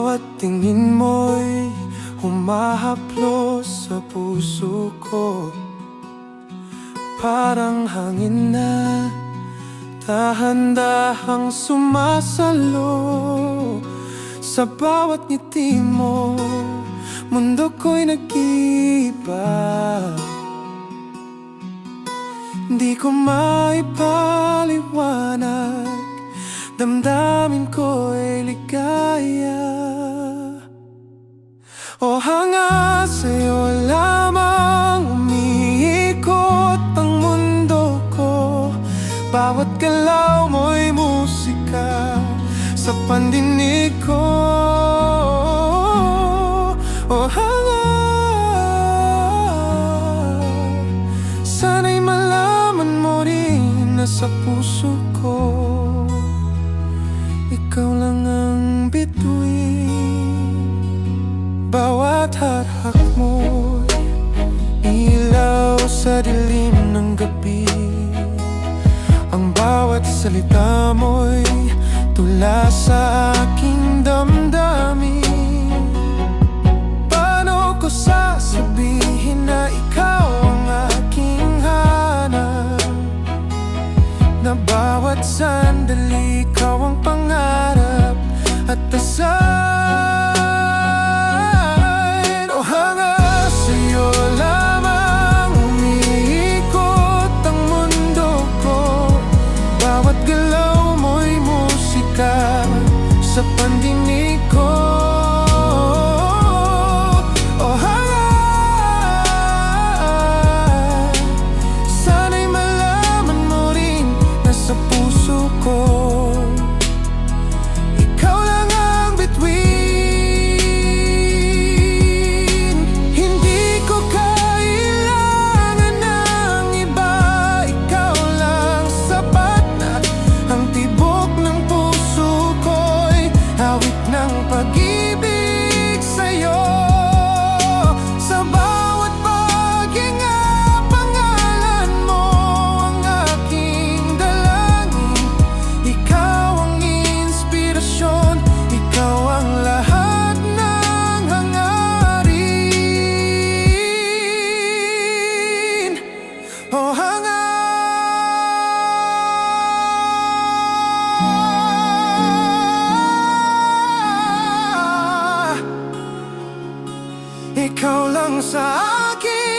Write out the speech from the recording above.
bawat tingin mo'y humahaplos sa puso ko. Parang hangin na dahan-dahang sumasalo. Sa bawat ngiti mo, mundo ko'y nag-iiba. Di ko maipaliwanag, damdamin ko'y ligaya. O hanga sa'yo lamang umiikot ang mundo ko. Bawat galaw mo'y musika sa pandinig ko. O hanga, sana'y malaman mo rin na sa puso ko ikaw lang ang bituin. Bawat hathak mo'y ilaw sa dilim ng gabi. Ang bawat salita mo'y tula sa aking damdamin. Paano ko sasabihin na ikaw ang aking hanap? Na bawat sandali ikaw ang pangarap at dasal. Sa pandinig ko, o hanga, sana'y malaman mo rin na sa puso ko ikaw lang ang bituin. Hindi ko kailangan ng iba, ikaw lang sapat na. Ang tibok ng puso ko'y hawik ng pag-ibig sa'yo. Sa bawat paghinga, pangalan mo ang aking dalangin. Ikaw ang inspirasyon, ikaw ang lahat ng hangarin. O hanga, ikaw lang sa akin.